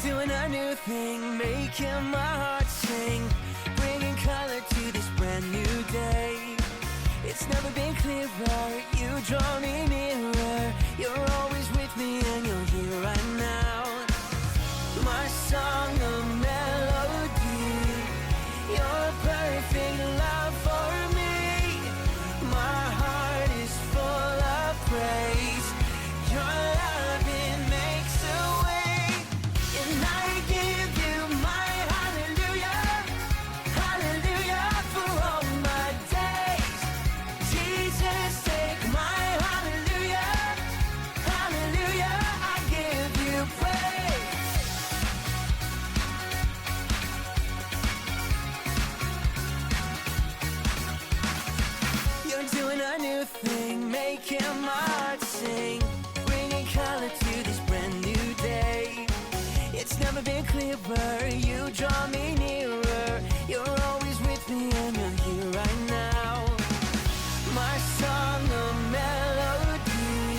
doing a new thing, making my heart sing, bringing color to this brand new day. It's never been clearer, you draw me nearer. You're always with me and you're here right now. My song, a melody, you're a perfect love for me. My heart is full of praise. Your loving makes a way, and I give you my hallelujah, hallelujah for all my days. Jesus, take my hallelujah, hallelujah, I give you praise. You're doing a new thing, making my heart sing, bringing color to this brand new day. It's never been clearer, you draw me nearer. You're always with me and you're here right now. My song, a melody,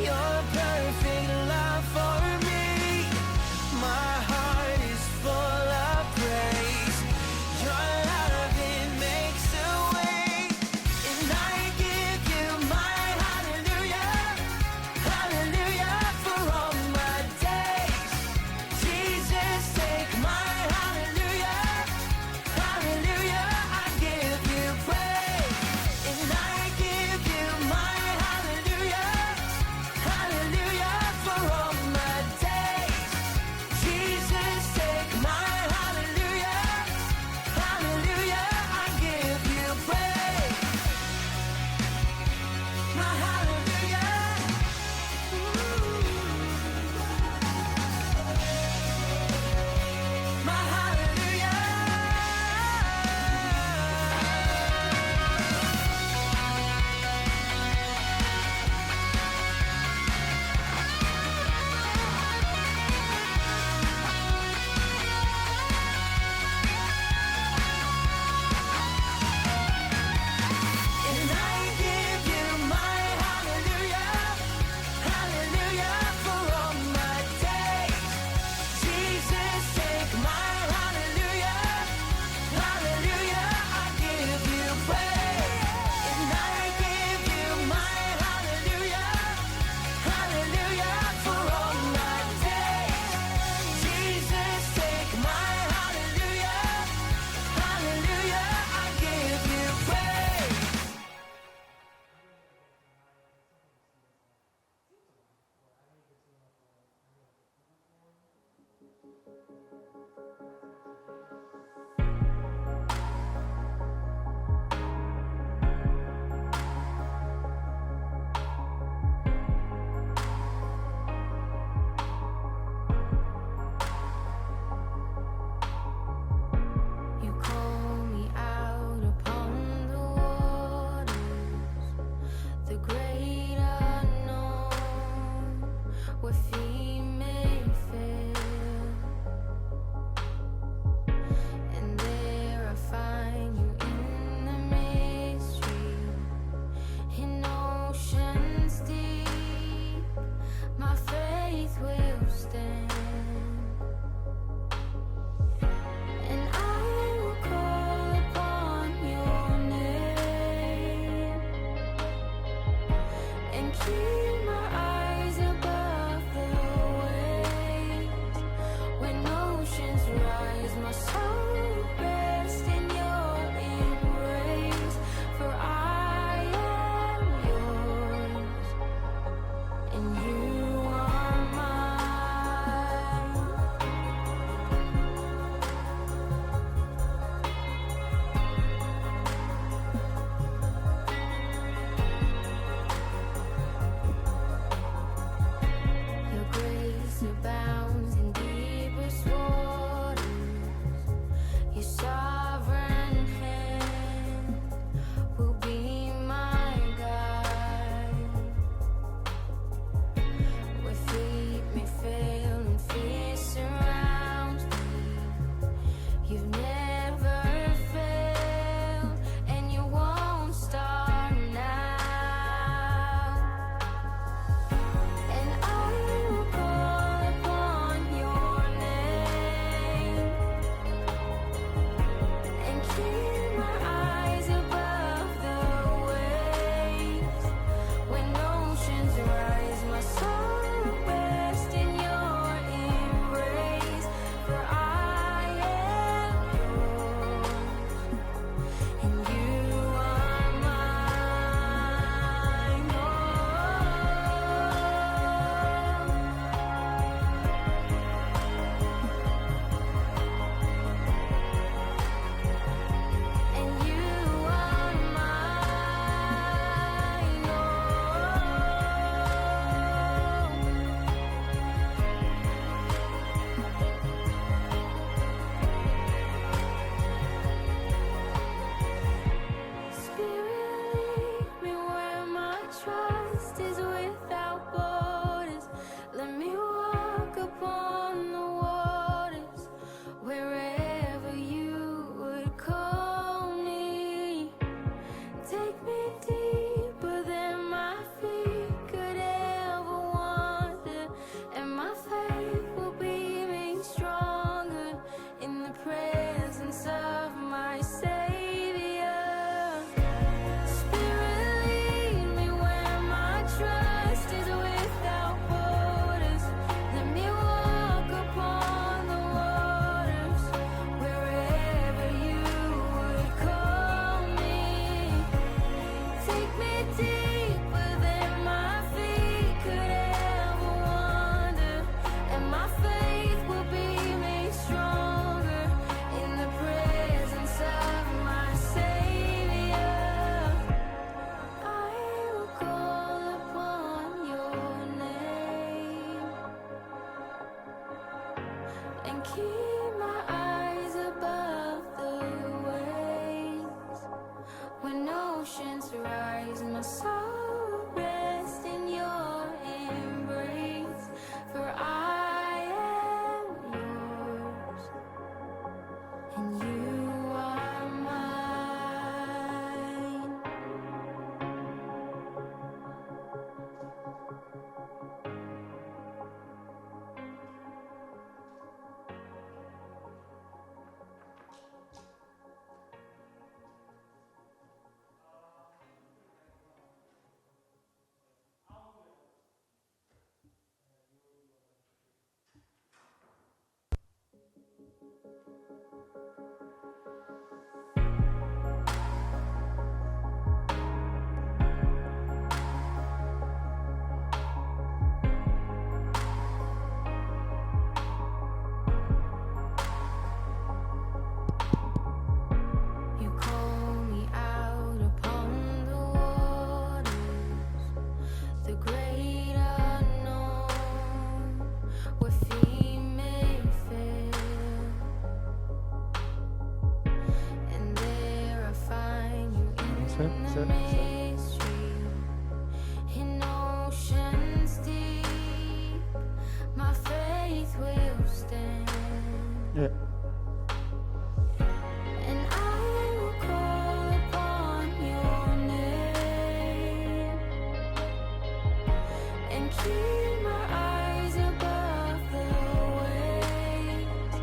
you're a perfect love for me. My heart is full of praise. Your loving makes a way, and I give you my hallelujah, hallelujah for all my days. Jesus, take my hallelujah, and keep my eyes above the waves. When oceans rise, my soul rests in your embrace. For I am yours, and you are mine. You call me out upon the waters, the great unknown, where feet may fail. And there I find you in the mystery, in oceans deep. My faith will stand. 예. And I will call upon your name and keep my eyes above the waves.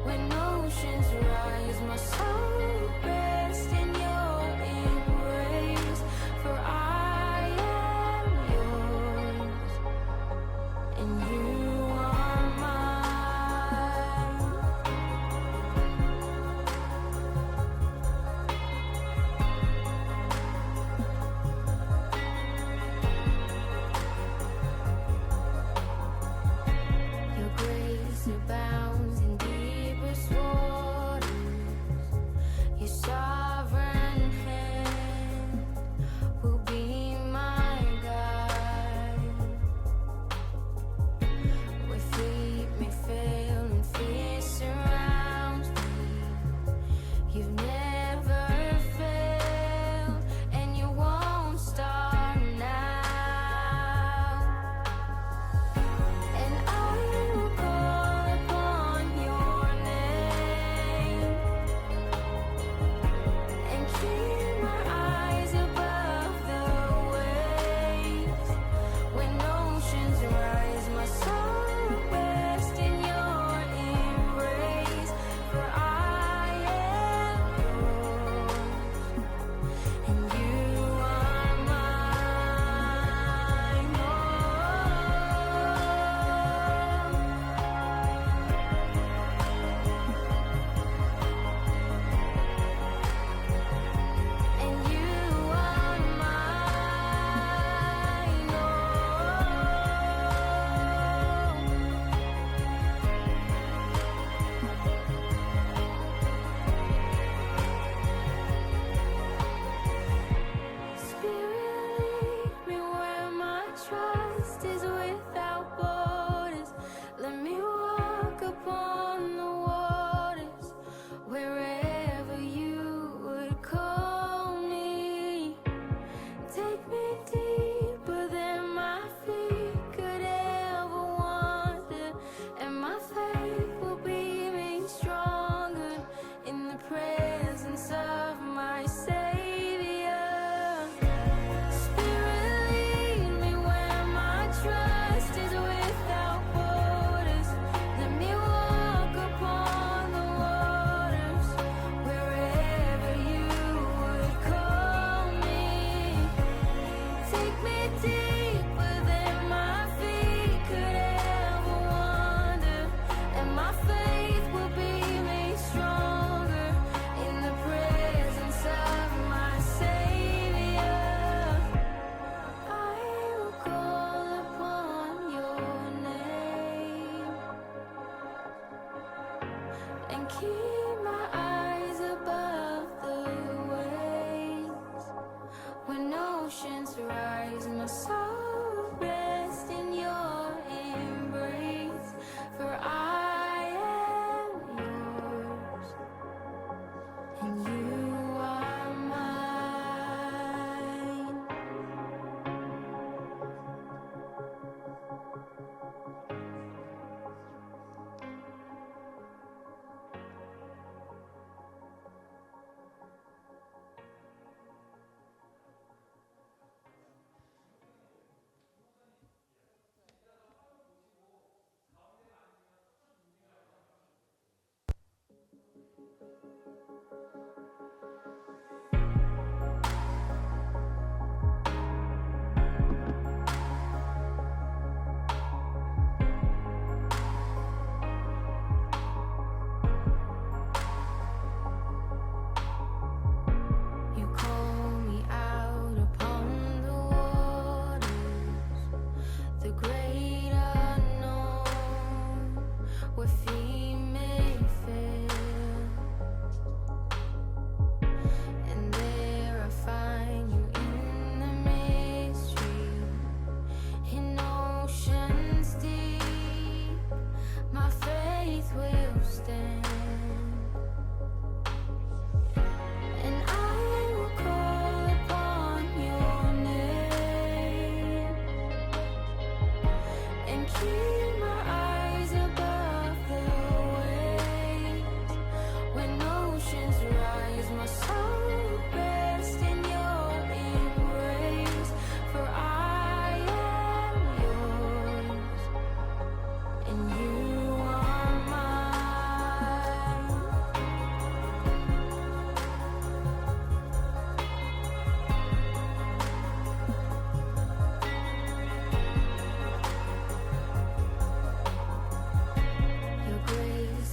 When oceans rise, my soul rests in your embrace. For I am yours, and you are mine. Your grace abounds in deepest waters. Your sovereign hand will be my guide. Where feet may fail and fear surrounds me, you've never failed, and you won't start now. And I will call upon your name and keep my eyes above the waves. When oceans rise, my soul rests in your embrace. For I am yours, and you are mine. And you are mine. Spirit, lead me where my trust is without borders. Let me walk upon the waters wherever you would call me. Take me deeper than my feet could ever wander, and my faith will be made stronger in the presence of my Savior. Spirit, lead me where my trust is without borders. Let me walk upon the waters wherever you would call me. Take me deeper than my feet could ever wander, and my faith will be made stronger in the presence of my Savior. I will call upon your name and keep my eyes above the waves. When oceans rise, my soul rests in your embrace. For I am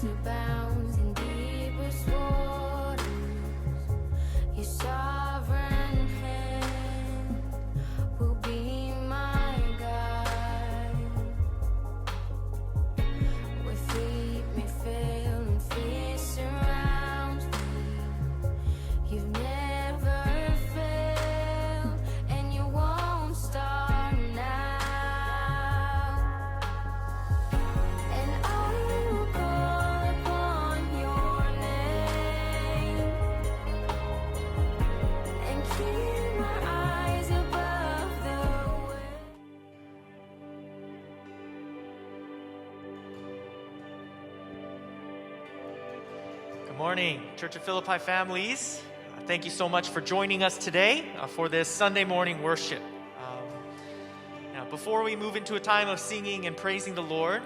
abounds in deepest waters. Your sovereign hand will be my guide. Where feet may fail and fear surrounds me, you've never failed and you won't start now. And I will call upon your name and keep my eyes above the waves. Good morning, Church of Philippi families. Thank you so much for joining us today for this Sunday morning worship. Now, before we move into a time of singing and praising the Lord,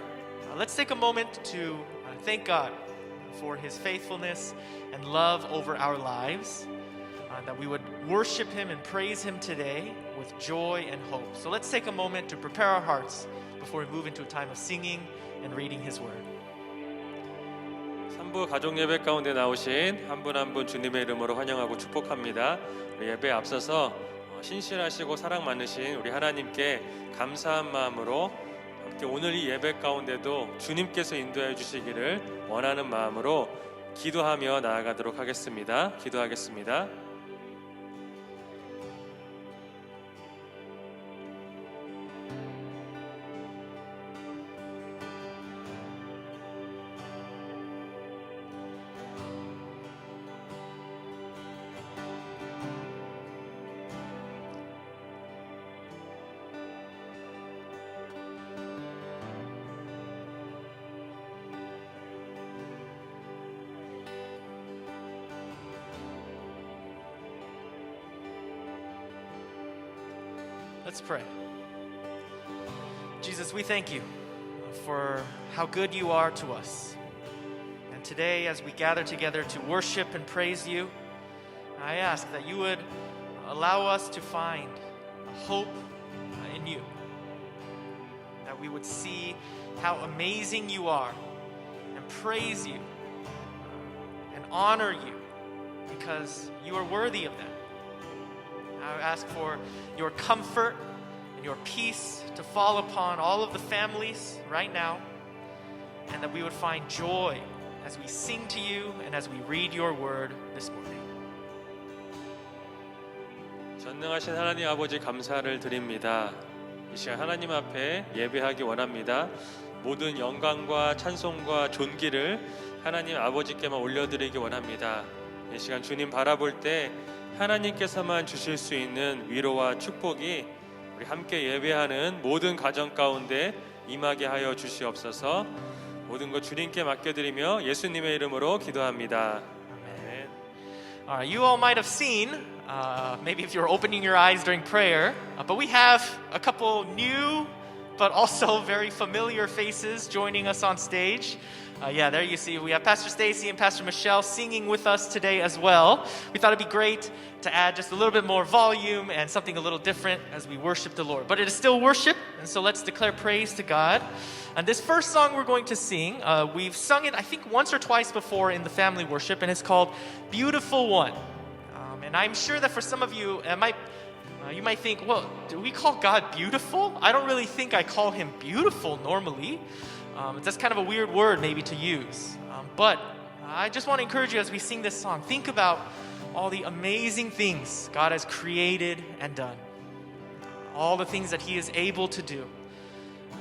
let's take a moment to thank God for His faithfulness and love over our lives, that we would worship Him and praise Him today with joy and hope. So let's take a moment to prepare our hearts before we move into a time of singing and reading His Word. 3부 가족 예배 가운데 나오신 한 분 한 분 주님의 이름으로 환영하고 축복합니다. 예배에 앞서서 신실하시고 사랑 많으신 우리 하나님께 감사한 마음으로 함께 오늘 이 예배 가운데도 주님께서 인도해 주시기를 원하는 마음으로 기도하며 나아가도록 하겠습니다. 기도하겠습니다. Let's pray. Jesus, we thank you for how good you are to us. And today, as we gather together to worship and praise you, I ask that you would allow us to find hope in you. That we would see how amazing you are and praise you and honor you because you are worthy of that. I ask for your comfort and your peace to fall upon all of the families right now, and that we would find joy as we sing to you and as we read your word this morning. 전능하신 하나님 아버지 감사를 드립니다. 이 시간 하나님 앞에 예배하기 원합니다. 모든 영광과 찬송과 존귀를 하나님 아버지께만 올려드리기 원합니다. 이 시간 주님 바라볼 때 하나님께서만 주실 수 있는 위로와 축복이 우리 함께 예배하는 모든 가정 가운데 임하게 하여 주시옵소서. 모든 것 주님께 맡겨드리며 예수님의 이름으로 기도합니다. 아멘. You all might have seen, maybe if you were opening your eyes during prayer, but we have a couple new but also very familiar faces joining us on stage. Yeah, there you see we have Pastor Stacy and Pastor Michelle singing with us today as well. We thought it'd be great to add just a little bit more volume and something a little different as we worship the Lord. But it is still worship, and so let's declare praise to God. And this first song we're going to sing, we've sung it I think once or twice before in the family worship, and it's called Beautiful One. And I'm sure that for some of you, you might think, well, do we call God beautiful? I don't really think I call Him beautiful normally. That's kind of a weird word maybe to use. But I just want to encourage you as we sing this song, think about all the amazing things God has created and done. All the things that He is able to do.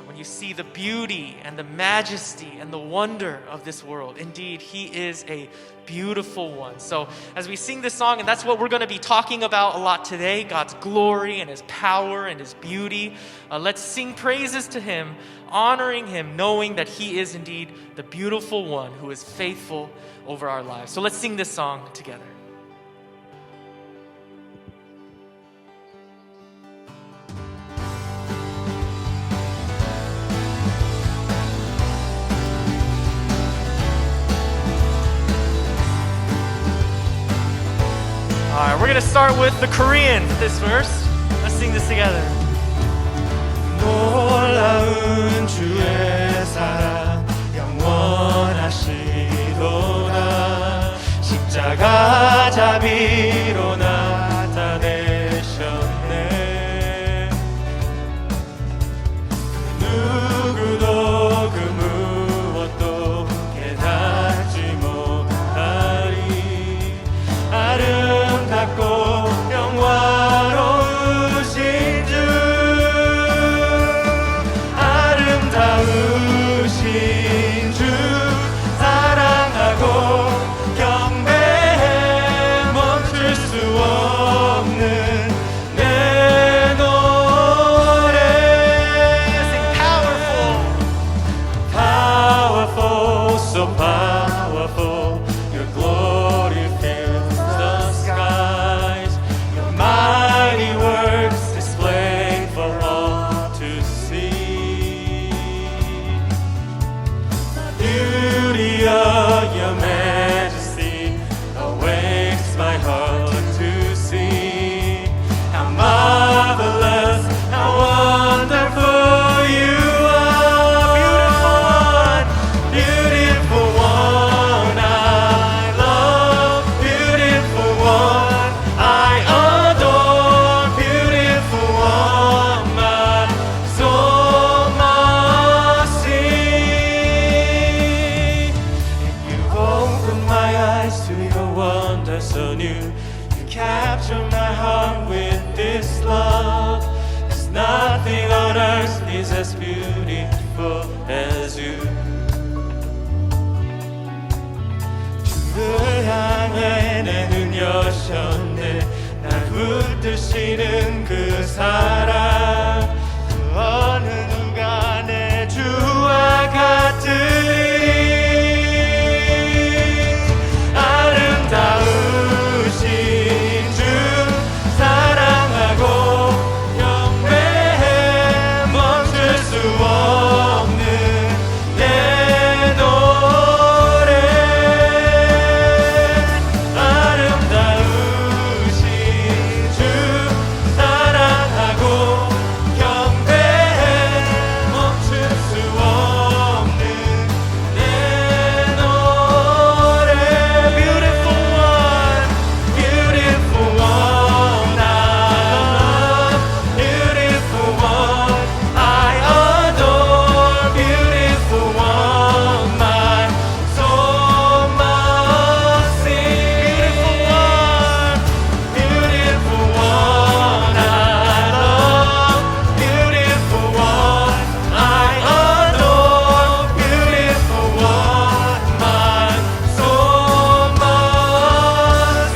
When you see the beauty and the majesty and the wonder of this world, indeed, He is a beautiful one. So as we sing this song, and that's what we're going to be talking about a lot today, God's glory and His power and His beauty. Let's sing praises to Him, honoring Him, knowing that He is indeed the beautiful one who is faithful over our lives. So let's sing this song together. All right, we're going to start with the Korean for this verse. Let's sing this together. 놀라운 주의 사랑 영원하신 wonderful. Your glory fills the skies. Your mighty works displayed for all to see. The beauty of your majesty awakes my heart to see. How marvelous, how wonderful you are. Beautiful one, I love. Beautiful one, I adore. Beautiful one, my soul must see. You've opened my eyes to your wonder so new. You capture my heart with this love. There's nothing on earth is as beautiful as you. 주를 향해 내 눈 여셨네. 날 붙드시는 그 사랑. 그 어느 누가 내 주와 같으리. 아름다우신 주 사랑하고 경배해. 멈출 수 없는 내 노래. 아름다우신 주 사랑하고 경배해. 멈출 수 없는 내 노래. Beautiful one, beautiful one, I love. Beautiful one, I adore. Beautiful one, my soul must sing. Beautiful one, I love. Beautiful one, I adore. Beautiful one, my soul must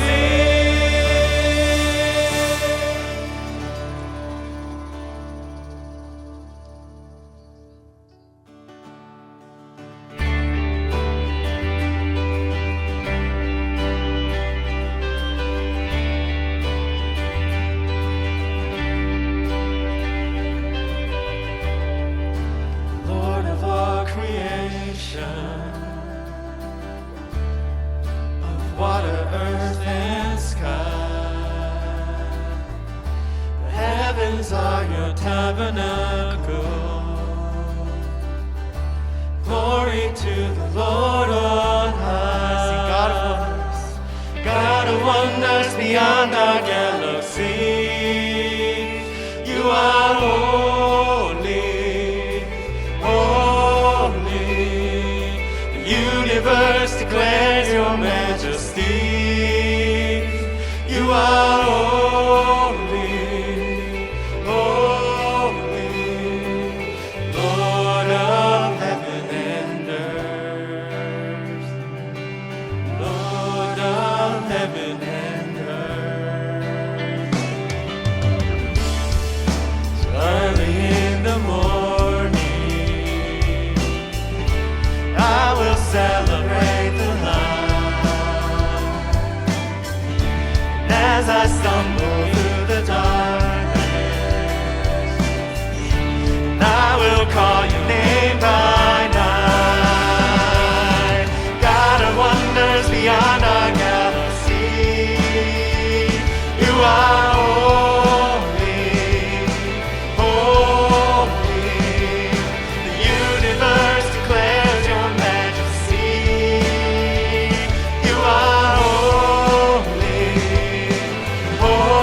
Lord of all creation, of water, earth, and sky. The heavens are your tabernacle. Glory to the Lord on high. Sing God of wonders. God of wonders beyond our galaxy. You are holy, holy. The universe declares your majesty. You are holy, holy. Lord of heaven and earth. Lord of heaven and earth. So early in the morning, I will celebrate the light. And as I stumble through the darkness, I will call your name by night. God of wonders beyond our galaxy. You are holy, holy. The universe declares your majesty. You are holy, holy.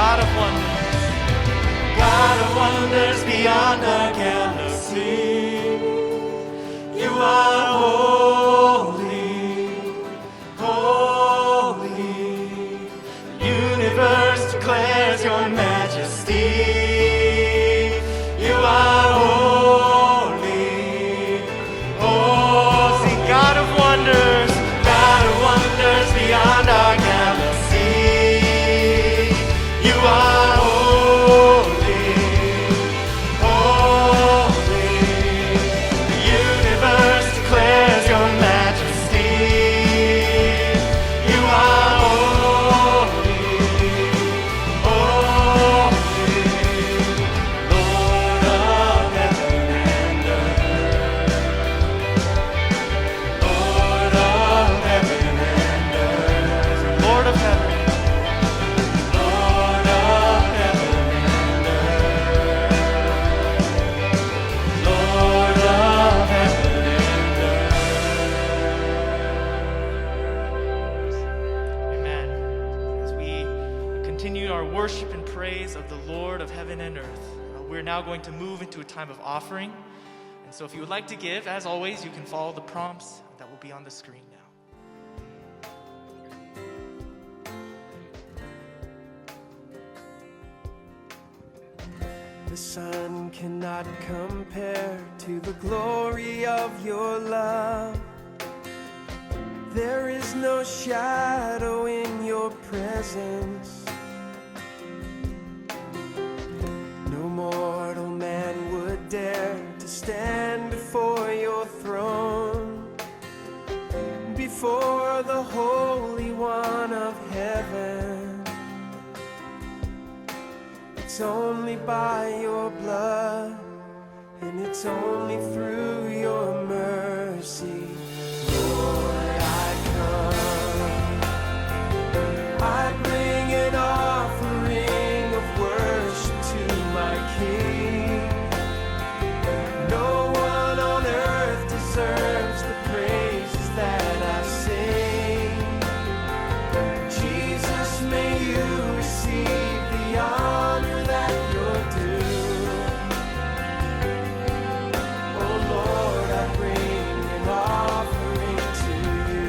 God of wonders, God of wonders beyond our galaxy. You are holy, holy. The universe declares your majesty. You are holy, oh, sing God of wonders, God of wonders beyond our galaxy. You are holy, holy. The universe declares your majesty. You are holy, holy. Lord of heaven and earth. Lord of heaven and earth. Lord of heaven. Lord of heaven and earth. Lord of heaven and earth. Amen. As we continue our worship and praise of the Lord of heaven and earth, we're now going to move into a time of offering. And so if you would like to give, as always, you can follow the prompts that will be on the screen now. The sun cannot compare to the glory of your love. There is no shadow in your presence. No mortal man would dare to stand before your throne, before the Holy One of heaven. It's only by your blood, and it's only through your mercy. Lord, I come. I bring an offering of worship to my King. No one on earth deserves the praises that I sing. Jesus, may you receive the honor that you're due. Oh Lord, I bring an offering to you.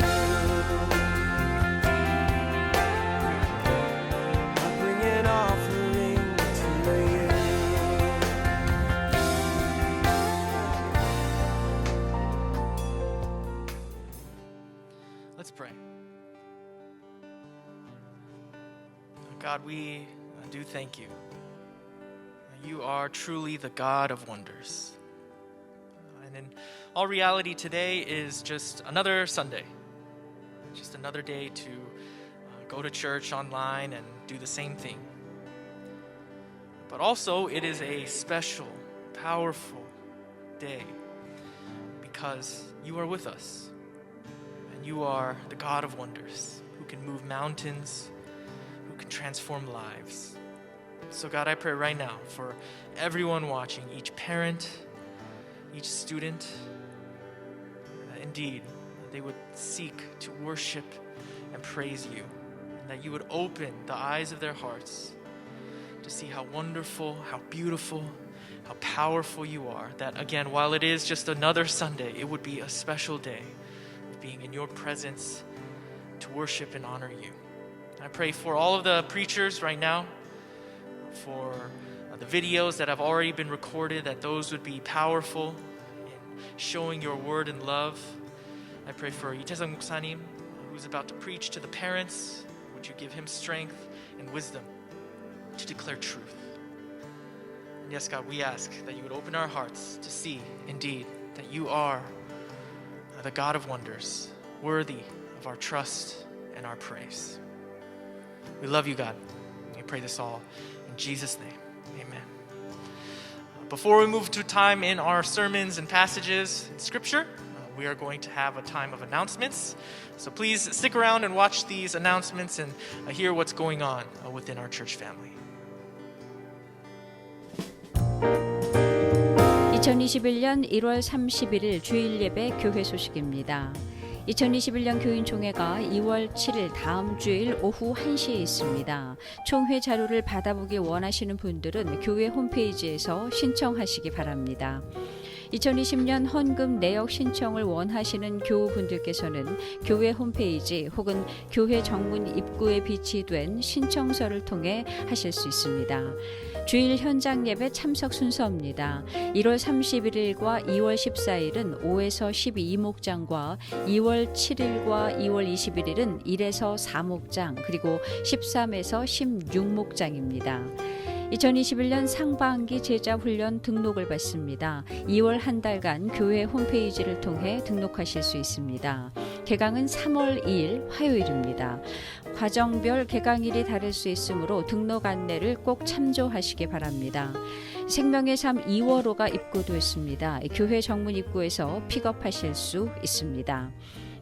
I bring an offering to you. Let's pray. God, we do thank you. You are truly the God of wonders. And in all reality, today is just another Sunday, just another day to go to church online and do the same thing. But also, it is a special, powerful day because you are with us. And you are the God of wonders who can move mountains, who can transform lives. So God, I pray right now for everyone watching, each parent, each student, indeed, they would seek to worship and praise you, and that you would open the eyes of their hearts to see how wonderful, how beautiful, how powerful you are. That again, while it is just another Sunday, it would be a special day of being in your presence to worship and honor you. I pray for all of the preachers right now, for the videos that have already been recorded, that those would be powerful in showing your word and love. I pray for Itaesang Muksa님, who's about to preach to the parents. Would you give him strength and wisdom to declare truth? And yes, God, we ask that you would open our hearts to see, indeed, that you are the God of wonders, worthy of our trust and our praise. We love you, God. We pray this all in Jesus' name. Amen. Before we move to time in our sermons and passages in Scripture, we are going to have a time of announcements. So please stick around and watch these announcements and hear what's going on within our church family. 2021년 1월 31일 주일 예배 교회 소식입니다. 2021년 교인총회가 2월 7일 다음 주일 오후 1시에 있습니다. 총회 자료를 받아보기 원하시는 분들은 교회 홈페이지에서 신청하시기 바랍니다. 2020년 헌금 내역 신청을 원하시는 교우분들께서는 교회 홈페이지 혹은 교회 정문 입구에 비치된 신청서를 통해 하실 수 있습니다. 주일 현장 예배 참석 순서입니다. 1월 31일과 2월 14일은 5에서 12목장과 2월 7일과 2월 21일은 1에서 4목장 그리고 13에서 16목장입니다. 2021년 상반기 제자훈련 등록을 받습니다. 2월 한 달간 교회 홈페이지를 통해 등록하실 수 있습니다. 개강은 3월 2일 화요일입니다. 과정별 개강일이 다를 수 있으므로 등록 안내를 꼭 참조하시기 바랍니다. 생명의 삶 2월호가 입고됐습니다. 교회 정문 입구에서 픽업하실 수 있습니다.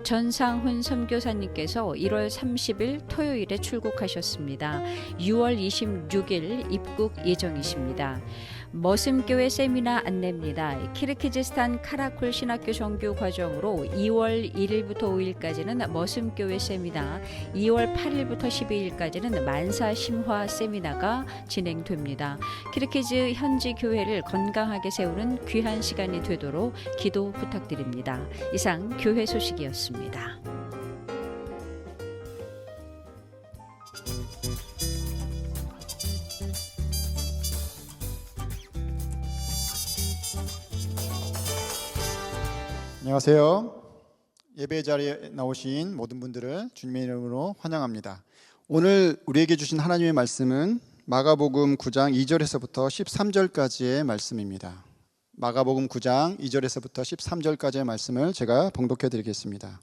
전상훈 선교사님께서 1월 30일 토요일에 출국하셨습니다. 6월 26일 입국 예정이십니다. 머슴교회 세미나 안내입니다. 키르기즈스탄 카라쿨 신학교 정규 과정으로 2월 1일부터 5일까지는 머슴교회 세미나, 2월 8일부터 12일까지는 만사 심화 세미나가 진행됩니다. 키르기즈 현지 교회를 건강하게 세우는 귀한 시간이 되도록 기도 부탁드립니다. 이상 교회 소식이었습니다. 안녕하세요. 예배 자리에 나오신 모든 분들을 주님의 이름으로 환영합니다. 오늘 우리에게 주신 하나님의 말씀은 마가복음 9장 2절에서부터 13절까지의 말씀입니다. 마가복음 9장 2절에서부터 13절까지의 말씀을 제가 봉독해 드리겠습니다.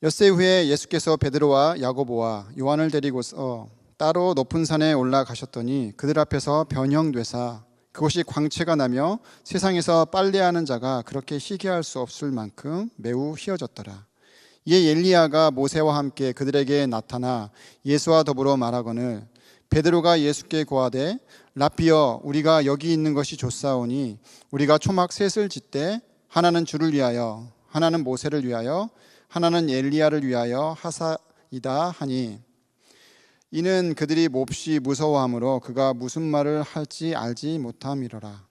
엿새 후에 예수께서 베드로와 야고보와 요한을 데리고서 따로 높은 산에 올라가셨더니 그들 앞에서 변형되사 그곳이 광채가 나며 세상에서 빨래하는 자가 그렇게 희귀할 수 없을 만큼 매우 희어졌더라. 이에 엘리야가 모세와 함께 그들에게 나타나 예수와 더불어 말하거늘 베드로가 예수께 고하되 랍비여 우리가 여기 있는 것이 좋사오니 우리가 초막 셋을 짓되 하나는 주를 위하여 하나는 모세를 위하여 하나는 엘리야를 위하여 하사이다 하니 이는 그들이 몹시 무서워하므로 그가 무슨 말을 할지 알지 못함이로라.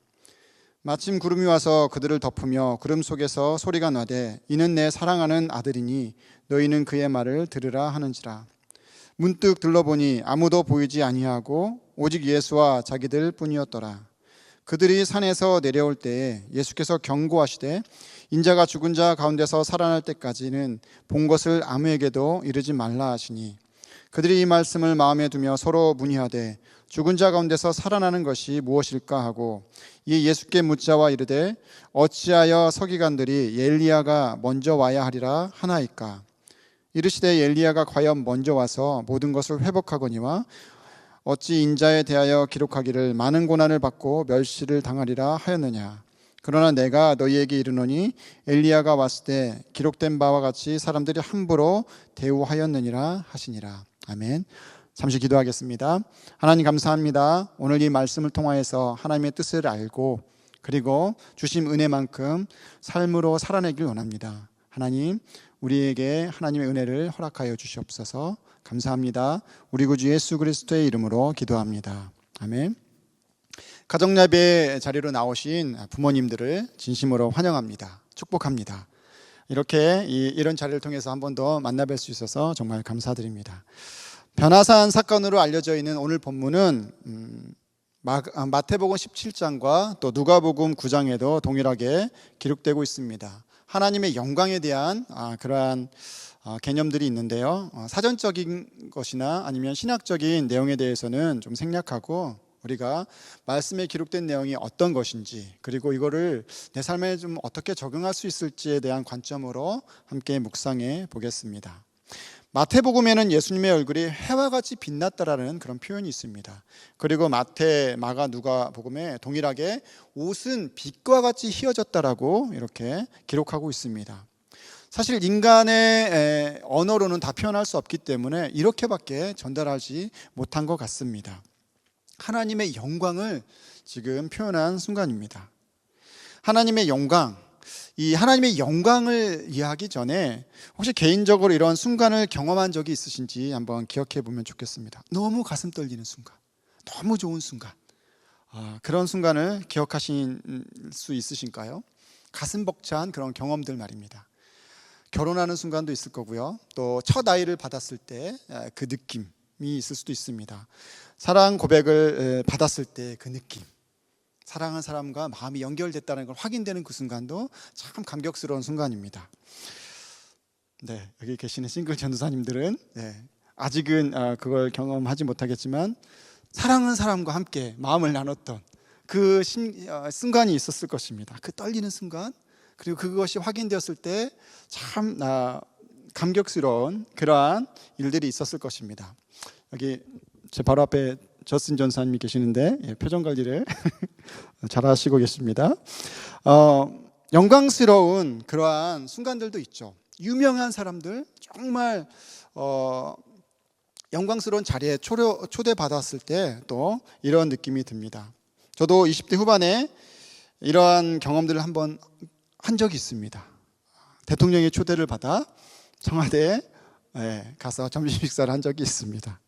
마침 구름이 와서 그들을 덮으며 구름 속에서 소리가 나되 이는 내 사랑하는 아들이니 너희는 그의 말을 들으라 하는지라. 문득 들러보니 아무도 보이지 아니하고 오직 예수와 자기들 뿐이었더라. 그들이 산에서 내려올 때에 예수께서 경고하시되 인자가 죽은 자 가운데서 살아날 때까지는 본 것을 아무에게도 이르지 말라 하시니 그들이 이 말씀을 마음에 두며 서로 문의하되 죽은 자 가운데서 살아나는 것이 무엇일까 하고 이에 예수께 묻자와 이르되 어찌하여 서기관들이 엘리야가 먼저 와야 하리라 하나이까. 이르시되 엘리야가 과연 먼저 와서 모든 것을 회복하거니와 어찌 인자에 대하여 기록하기를 많은 고난을 받고 멸시를 당하리라 하였느냐. 그러나 내가 너희에게 이르노니 엘리야가 왔을 때 기록된 바와 같이 사람들이 함부로 대우하였느니라 하시니라. 아멘. 잠시 기도하겠습니다. 하나님 감사합니다. 오늘 이 말씀을 통하여서 하나님의 뜻을 알고 그리고 주신 은혜만큼 삶으로 살아내길 원합니다. 하나님 우리에게 하나님의 은혜를 허락하여 주시옵소서. 감사합니다. 우리 구주 예수 그리스도의 이름으로 기도합니다. 아멘. 가정예배 자리로 나오신 부모님들을 진심으로 환영합니다. 축복합니다. 이렇게 이런 자리를 통해서 한 번 더 만나뵐 수 있어서 정말 감사드립니다. 변화산 사건으로 알려져 있는 오늘 본문은 마태복음 17장과 또 누가복음 9장에도 동일하게 기록되고 있습니다. 하나님의 영광에 대한 그러한 개념들이 있는데요. 사전적인 것이나 아니면 신학적인 내용에 대해서는 좀 생략하고 우리가 말씀에 기록된 내용이 어떤 것인지 그리고 이거를 내 삶에 좀 어떻게 적용할 수 있을지에 대한 관점으로 함께 묵상해 보겠습니다. 마태복음에는 예수님의 얼굴이 해와 같이 빛났다라는 그런 표현이 있습니다. 그리고 마태, 마가, 누가복음에 동일하게 옷은 빛과 같이 희어졌다라고 이렇게 기록하고 있습니다. 사실 인간의 언어로는 다 표현할 수 없기 때문에 이렇게밖에 전달하지 못한 것 같습니다. 하나님의 영광을 지금 표현한 순간입니다. 하나님의 영광, 이 하나님의 영광을 이해하기 전에 혹시 개인적으로 이런 순간을 경험한 적이 있으신지 한번 기억해 보면 좋겠습니다. 너무 가슴 떨리는 순간, 너무 좋은 순간, 그런 순간을 기억하실 수 있으신가요? 가슴 벅찬 그런 경험들 말입니다. 결혼하는 순간도 있을 거고요. 또 첫 아이를 받았을 때 그 느낌이 있을 수도 있습니다. 사랑 고백을 받았을 때 그 느낌, 사랑하는 사람과 마음이 연결됐다는 걸 확인되는 그 순간도 참 감격스러운 순간입니다. 네, 여기 계시는 싱글 전도사님들은 아직은 그걸 경험하지 못하겠지만 사랑하는 사람과 함께 마음을 나눴던 그 순간이 있었을 것입니다. 그 떨리는 순간, 그리고 그것이 확인되었을 때 참 감격스러운 그러한 일들이 있었을 것입니다. 여기 제 바로 앞에 저스틴 전사님이 계시는데 표정 관리를 잘하시고 계십니다. 영광스러운 그러한 순간들도 있죠. 유명한 사람들 정말 영광스러운 자리에 초대받았을 때 또 이런 느낌이 듭니다. 저도 20대 후반에 이러한 경험들을 한번 한 적이 있습니다. 대통령의 초대를 받아 청와대에 가서 점심 식사를 한 적이 있습니다.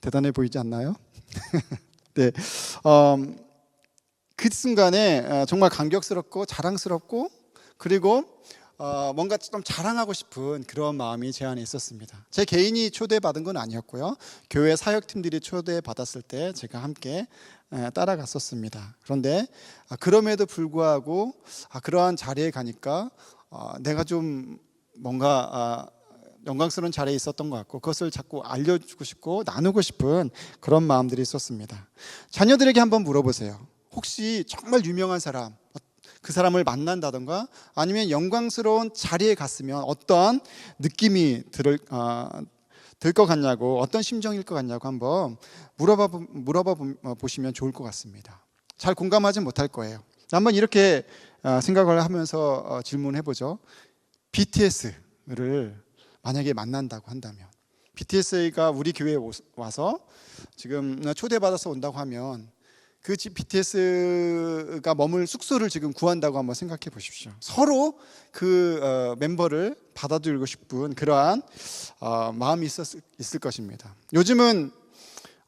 대단해 보이지 않나요? 네, 그 순간에 정말 감격스럽고 자랑스럽고 그리고 뭔가 좀 자랑하고 싶은 그런 마음이 제 안에 있었습니다. 제 개인이 초대받은 건 아니었고요. 교회 사역팀들이 초대받았을 때 제가 함께 따라갔었습니다. 그런데 그럼에도 불구하고 그러한 자리에 가니까 내가 좀 뭔가 영광스러운 자리에 있었던 것 같고 그것을 자꾸 알려주고 싶고 나누고 싶은 그런 마음들이 있었습니다. 자녀들에게 한번 물어보세요. 혹시 정말 유명한 사람, 그 사람을 만난다던가 아니면 영광스러운 자리에 갔으면 어떤 느낌이 들 것 같냐고, 어떤 심정일 것 같냐고 한번 물어봐 보시면 좋을 것 같습니다. 잘 공감하지 못할 거예요. 한번 이렇게 생각을 하면서 질문해 보죠. BTS를 만약에 만난다고 한다면, BTS가 우리 교회에 와서 지금 초대받아서 온다고 하면 그 집 BTS가 머물 숙소를 지금 구한다고 한번 생각해 보십시오. 서로 그 멤버를 받아들이고 싶은 그러한 마음이 있을 것입니다. 요즘은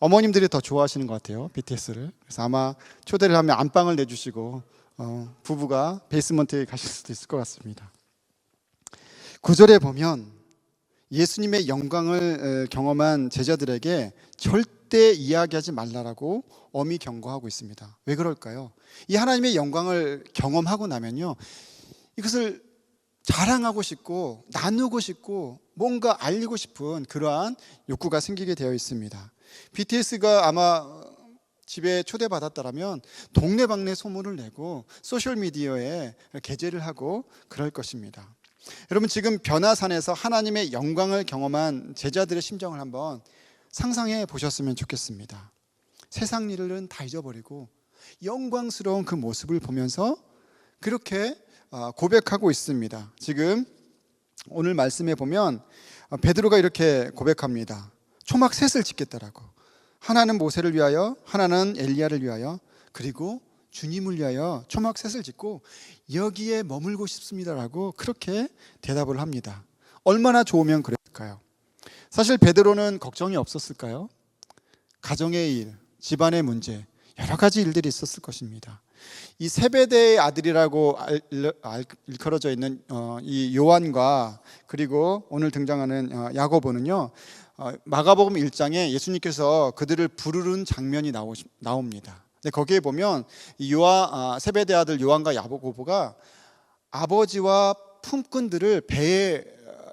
어머님들이 더 좋아하시는 것 같아요, BTS를. 그래서 아마 초대를 하면 안방을 내주시고 부부가 베이스먼트에 가실 수도 있을 것 같습니다. 9절에 보면 예수님의 영광을 경험한 제자들에게 절대 이야기하지 말라라고 엄히 경고하고 있습니다. 왜 그럴까요? 이 하나님의 영광을 경험하고 나면요, 이것을 자랑하고 싶고 나누고 싶고 뭔가 알리고 싶은 그러한 욕구가 생기게 되어 있습니다. BTS가 아마 집에 초대받았다라면 동네방네 소문을 내고 소셜미디어에 게재를 하고 그럴 것입니다. 여러분, 지금 변화산에서 하나님의 영광을 경험한 제자들의 심정을 한번 상상해 보셨으면 좋겠습니다. 세상 일은 다 잊어버리고 영광스러운 그 모습을 보면서 그렇게 고백하고 있습니다. 지금 오늘 말씀에 보면 베드로가 이렇게 고백합니다. 초막 셋을 짓겠다라고. 하나는 모세를 위하여, 하나는 엘리야를 위하여, 그리고 주님을 위하여 초막 셋을 짓고 여기에 머물고 싶습니다라고 그렇게 대답을 합니다. 얼마나 좋으면 그랬을까요? 사실 베드로는 걱정이 없었을까요? 가정의 일, 집안의 문제, 여러 가지 일들이 있었을 것입니다. 이 세베대의 아들이라고 일컬어져 있는 이 요한과 그리고 오늘 등장하는 야고보는요, 마가복음 1장에 예수님께서 그들을 부르는 장면이 나옵니다. 근데 거기에 보면 이 세베대 아들 요한과 야고보가 아버지와 품꾼들을 배에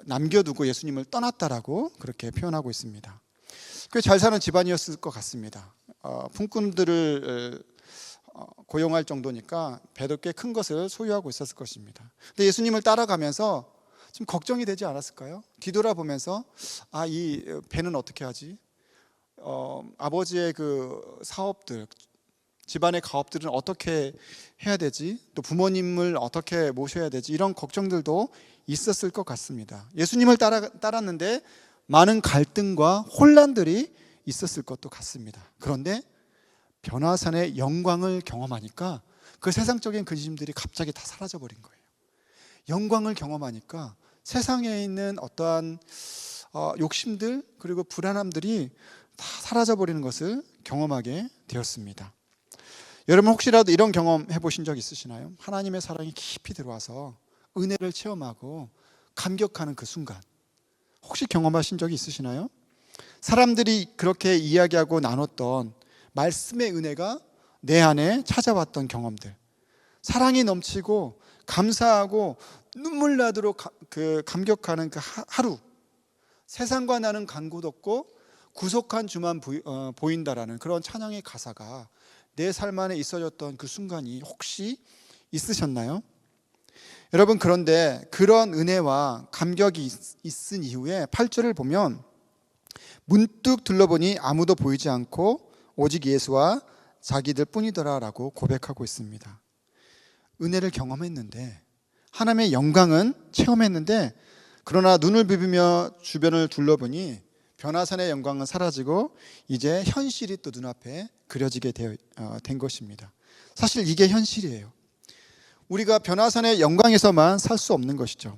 남겨두고 예수님을 떠났다라고 그렇게 표현하고 있습니다. 꽤 잘 사는 집안이었을 것 같습니다. 품꾼들을 고용할 정도니까 배도 꽤 큰 것을 소유하고 있었을 것입니다. 근데 예수님을 따라가면서 좀 걱정이 되지 않았을까요? 뒤돌아보면서 이 배는 어떻게 하지? 아버지의 그 사업들, 집안의 가업들은 어떻게 해야 되지? 또 부모님을 어떻게 모셔야 되지? 이런 걱정들도 있었을 것 같습니다. 예수님을 따랐는데 많은 갈등과 혼란들이 있었을 것도 같습니다. 그런데 변화산의 영광을 경험하니까 그 세상적인 근심들이 갑자기 다 사라져 버린 거예요. 영광을 경험하니까 세상에 있는 어떠한 욕심들 그리고 불안함들이 다 사라져 버리는 것을 경험하게 되었습니다. 여러분 혹시라도 이런 경험 해보신 적 있으시나요? 하나님의 사랑이 깊이 들어와서 은혜를 체험하고 감격하는 그 순간, 혹시 경험하신 적이 있으시나요? 사람들이 그렇게 이야기하고 나눴던 말씀의 은혜가 내 안에 찾아왔던 경험들, 사랑이 넘치고 감사하고 눈물 나도록 감격하는 그 하루, 세상과 나는 간 곳 없고 구속한 주만 보인다라는 그런 찬양의 가사가 내 삶 안에 있어졌던 그 순간이 혹시 있으셨나요? 여러분, 그런데 그런 은혜와 감격이 있은 이후에 8절을 보면 문득 둘러보니 아무도 보이지 않고 오직 예수와 자기들 뿐이더라 라고 고백하고 있습니다. 은혜를 경험했는데, 하나님의 영광은 체험했는데, 그러나 눈을 비비며 주변을 둘러보니 변화산의 영광은 사라지고 이제 현실이 또 눈앞에 그려지게 된 것입니다. 사실 이게 현실이에요. 우리가 변화산의 영광에서만 살 수 없는 것이죠.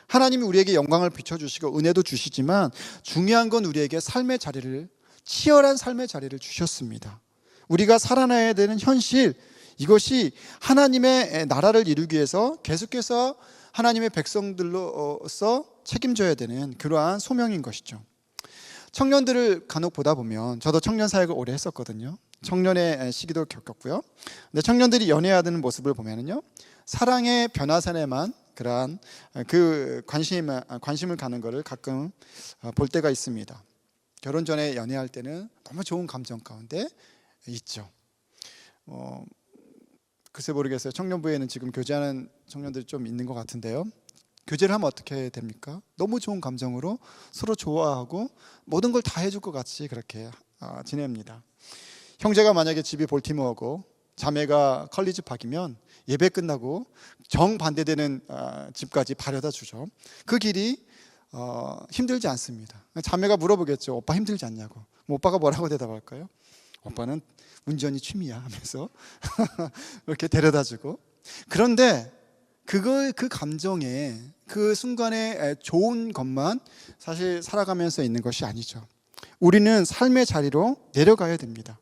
하나님이 우리에게 영광을 비춰주시고 은혜도 주시지만 중요한 건 우리에게 삶의 자리를, 치열한 삶의 자리를 주셨습니다. 우리가 살아나야 되는 현실, 이것이 하나님의 나라를 이루기 위해서 계속해서 하나님의 백성들로서 책임져야 되는 그러한 소명인 것이죠. 청년들을 간혹 보다 보면, 저도 청년 사역을 오래 했었거든요. 청년의 시기도 겪었고요. 근데 청년들이 연애하는 모습을 보면은요, 사랑의 변화산에만 그러한 그 관심을 가는 것을 가끔 볼 때가 있습니다. 결혼 전에 연애할 때는 너무 좋은 감정 가운데 있죠. 글쎄 모르겠어요. 청년부에는 지금 교제하는 청년들이 좀 있는 것 같은데요. 교제를 하면 어떻게 됩니까? 너무 좋은 감정으로 서로 좋아하고 모든 걸 다 해줄 것 같이 그렇게 지냅니다. 형제가 만약에 집이 볼티모어고 자매가 컬리지 박이면 예배 끝나고 정반대되는 집까지 바래다 주죠. 그 길이 힘들지 않습니다. 자매가 물어보겠죠. 오빠 힘들지 않냐고. 오빠가 뭐라고 대답할까요? 오빠는 운전이 취미야 하면서 이렇게 데려다 주고. 그런데 그 감정에, 그 순간에 좋은 것만 사실 살아가면서 있는 것이 아니죠. 우리는 삶의 자리로 내려가야 됩니다.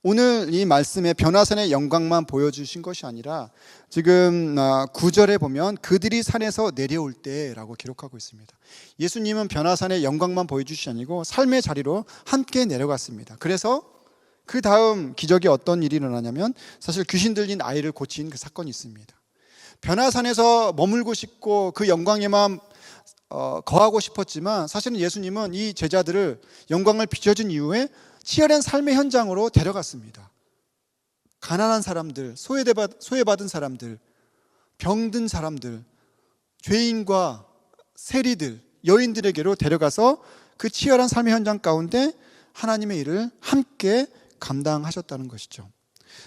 오늘 이 말씀에 변화산의 영광만 보여주신 것이 아니라 지금 9절에 보면 그들이 산에서 내려올 때라고 기록하고 있습니다. 예수님은 변화산의 영광만 보여주시지 아니고 삶의 자리로 함께 내려갔습니다. 그래서 그 다음 기적이 어떤 일이 일어나냐면, 사실 귀신 들린 아이를 고친 그 사건이 있습니다. 변화산에서 머물고 싶고 그 영광에만 거하고 싶었지만, 사실은 예수님은 이 제자들을 영광을 비춰준 이후에 치열한 삶의 현장으로 데려갔습니다. 가난한 사람들, 소외받은 사람들, 병든 사람들, 죄인과 세리들, 여인들에게로 데려가서 그 치열한 삶의 현장 가운데 하나님의 일을 함께 감당하셨다는 것이죠.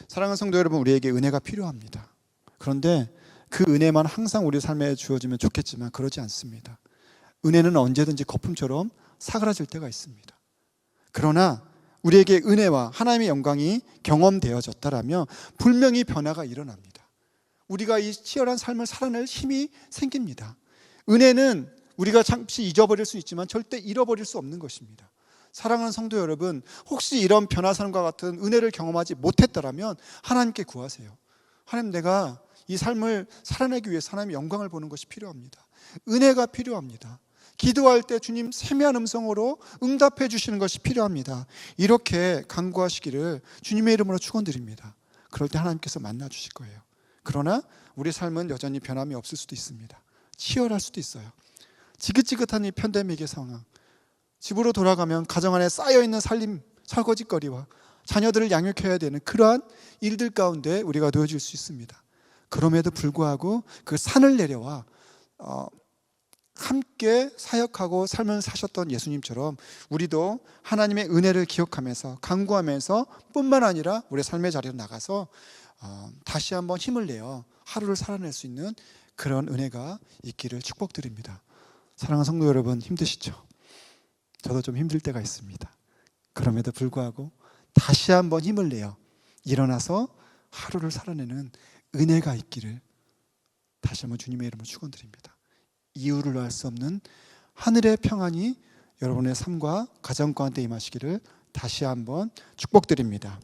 사랑하는 성도 여러분, 우리에게 은혜가 필요합니다. 그런데 그 은혜만 항상 우리 삶에 주어지면 좋겠지만 그러지 않습니다. 은혜는 언제든지 거품처럼 사그라질 때가 있습니다. 그러나 우리에게 은혜와 하나님의 영광이 경험되어졌다라면 분명히 변화가 일어납니다. 우리가 이 치열한 삶을 살아낼 힘이 생깁니다. 은혜는 우리가 잠시 잊어버릴 수 있지만 절대 잃어버릴 수 없는 것입니다. 사랑하는 성도 여러분, 혹시 이런 변화산과 같은 은혜를 경험하지 못했다라면 하나님께 구하세요. 하나님, 내가 이 삶을 살아내기 위해서 하나님의 영광을 보는 것이 필요합니다. 은혜가 필요합니다. 기도할 때 주님 세미한 음성으로 응답해 주시는 것이 필요합니다. 이렇게 간구하시기를 주님의 이름으로 축원드립니다. 그럴 때 하나님께서 만나 주실 거예요. 그러나 우리 삶은 여전히 변함이 없을 수도 있습니다. 치열할 수도 있어요. 지긋지긋한 이 팬데믹의 상황, 집으로 돌아가면 가정 안에 쌓여있는 살림 설거지거리와 자녀들을 양육해야 되는 그러한 일들 가운데 우리가 놓여질 수 있습니다. 그럼에도 불구하고 그 산을 내려와 함께 사역하고 삶을 사셨던 예수님처럼 우리도 하나님의 은혜를 기억하면서 간구하면서 뿐만 아니라 우리의 삶의 자리로 나가서 다시 한번 힘을 내어 하루를 살아낼 수 있는 그런 은혜가 있기를 축복드립니다. 사랑하는 성도 여러분, 힘드시죠? 저도 좀 힘들 때가 있습니다. 그럼에도 불구하고 다시 한번 힘을 내요 일어나서 하루를 살아내는 은혜가 있기를 다시 한번 주님의 이름으로 축원드립니다. 이유를 알 수 없는 하늘의 평안이 여러분의 삶과 가정 가운데 임하시기를 다시 한번 축복드립니다.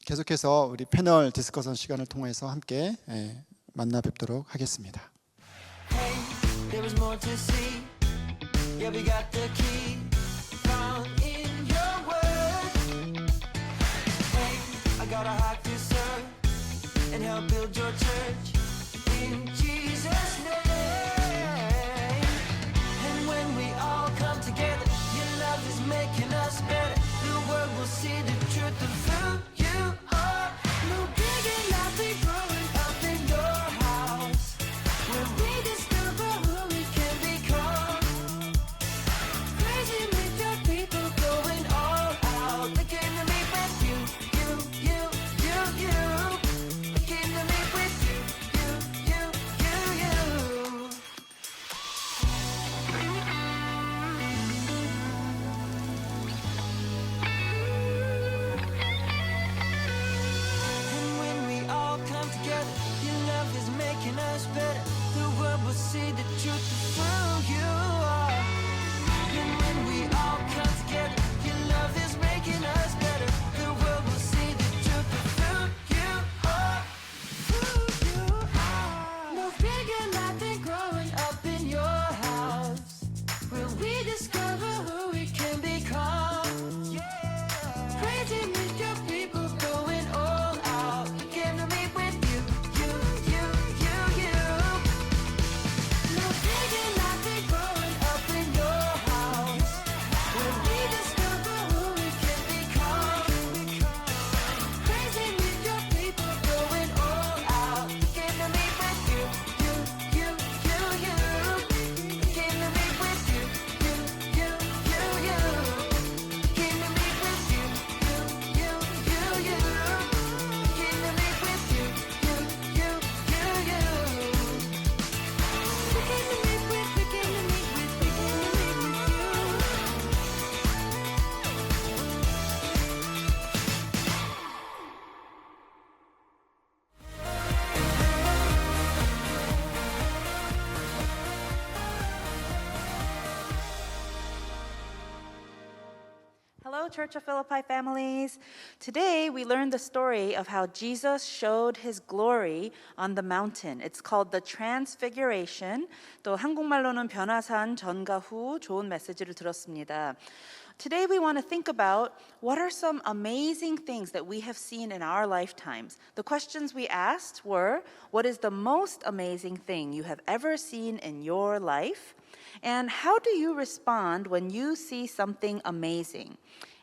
계속해서 우리 패널 디스커션 시간을 통해서 함께 만나 뵙도록 하겠습니다. Hey, there was more to see. Yeah, we got the key found in your word. Hey, I got a heart to serve and help build your church in Jesus' name. And when we all come together, your love is making us better. The world will see the truth of who you are. No bigger nothing growing up in your house. Where we discover who we can become. Crazy with your people going all out. They came to meet with you. They came to meet with you. And when we all come together, your love is making us better. The world will see the truth of who you are. And when we all come together, your love is making us better. The world will see the truth of who you are. Who you are. No bigger light than growing up in your house. Where we discover who we can become. Yeah. Praising with your people going all out. We came to meet with you. No bigger light than growing up in your house. Where we discover who we can become. Praising with your people going all out. We came to meet with you. We came to meet with you. We came to meet with you. We came to meet with you. Hello, Church of Philippi families. Today we learned the story of how Jesus showed his glory on the mountain. It's called the Transfiguration. 또 한국말로는 변화산 전과 후 좋은 메시지를 들었습니다. Today we want to think about what are some amazing things that we have seen in our lifetimes. The questions we asked were, what is the most amazing thing you have ever seen in your life? And how do you respond when you see something amazing?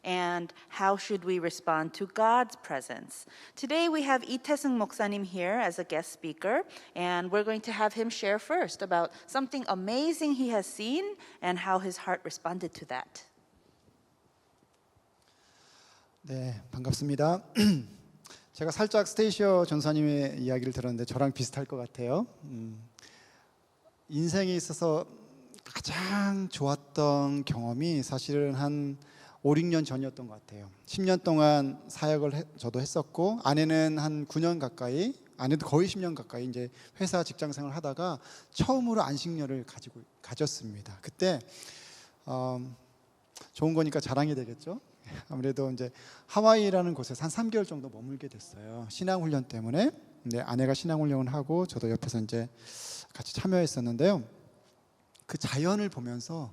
And how should we respond to God's presence? Today we have 이태승 목사님 here as a guest speaker, and we're going to have him share first about something amazing he has seen and how his heart responded to that. 네, 반갑습니다. 제가 살짝 스테이시어 전사님의 이야기를 들었는데 저랑 비슷할 것 같아요. 인생에 있어서 가장 좋았던 경험이 사실은 한 5, 6년 전이었던 것 같아요. 10년 동안 사역을 저도 했었고, 아내는 한 9년 가까이, 아내도 거의 10년 가까이 이제 회사 직장 생활을 하다가 처음으로 안식년을 가졌습니다. 그때 좋은 거니까 자랑이 되겠죠. 아무래도 이제 하와이라는 곳에서 한 3개월 정도 머물게 됐어요. 신앙훈련 때문에. 근데 아내가 신앙훈련을 하고 저도 옆에서 이제 같이 참여했었는데요. 그 자연을 보면서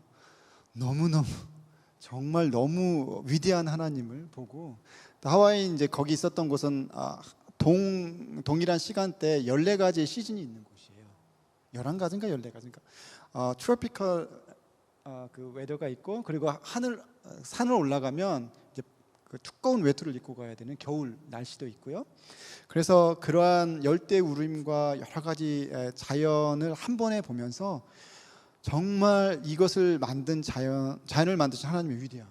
너무너무 정말 너무 위대한 하나님을 보고, 하와이 이제 거기 있었던 곳은 동일한 시간대에 14가지의 시즌이 있는 곳이에요. 11가지인가 14가지인가. 트로피컬 그 웨더가 있고, 그리고 산을 올라가면 이제 그 두꺼운 외투를 입고 가야 되는 겨울 날씨도 있고요. 그래서 그러한 열대 우림과 여러 가지 자연을 한 번에 보면서 정말 이것을 만든 자연을 만드신 하나님의 위대함,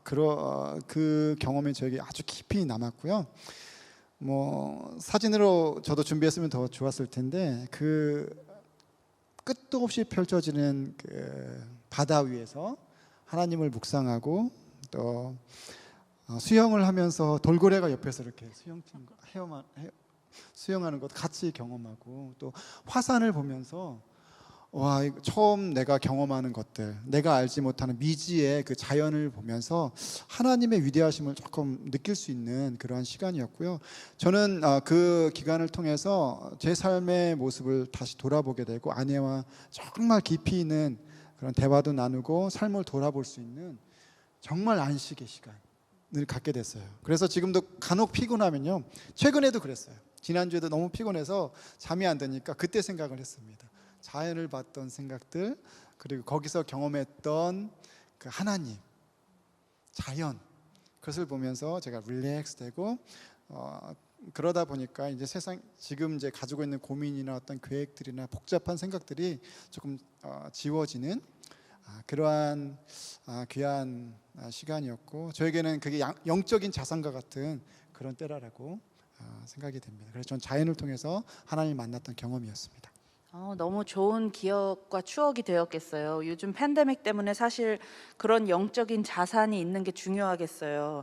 그 경험이 저에게 아주 깊이 남았고요. 뭐 사진으로 저도 준비했으면 더 좋았을 텐데, 그 끝도 없이 펼쳐지는 그 바다 위에서 하나님을 묵상하고 또 수영을 하면서 돌고래가 옆에서 이렇게 수영하는 것도 같이 경험하고, 또 화산을 보면서 와, 처음 내가 경험하는 것들, 내가 알지 못하는 미지의 그 자연을 보면서 하나님의 위대하심을 조금 느낄 수 있는 그러한 시간이었고요. 저는 그 기간을 통해서 제 삶의 모습을 다시 돌아보게 되고, 아내와 정말 깊이 있는 그런 대화도 나누고 삶을 돌아볼 수 있는 정말 안식의 시간을 갖게 됐어요. 그래서 지금도 간혹 피곤하면요, 최근에도 그랬어요. 지난주에도 너무 피곤해서 잠이 안 드니까 그때 생각을 했습니다. 자연을 봤던 생각들, 그리고 거기서 경험했던 그 하나님, 자연, 그것을 보면서 제가 릴렉스되고, 그러다 보니까 이제 세상 지금 이제 가지고 있는 고민이나 어떤 계획들이나 복잡한 생각들이 조금 지워지는 그러한 귀한 시간이었고, 저에게는 그게 영적인 자산과 같은 그런 때라고 생각이 됩니다. 그래서 전 자연을 통해서 하나님을 만났던 경험이었습니다. 너무 좋은 기억과 추억이 되었겠어요. 요즘 팬데믹 때문에 사실 그런 영적인 자산이 있는 게 중요하겠어요.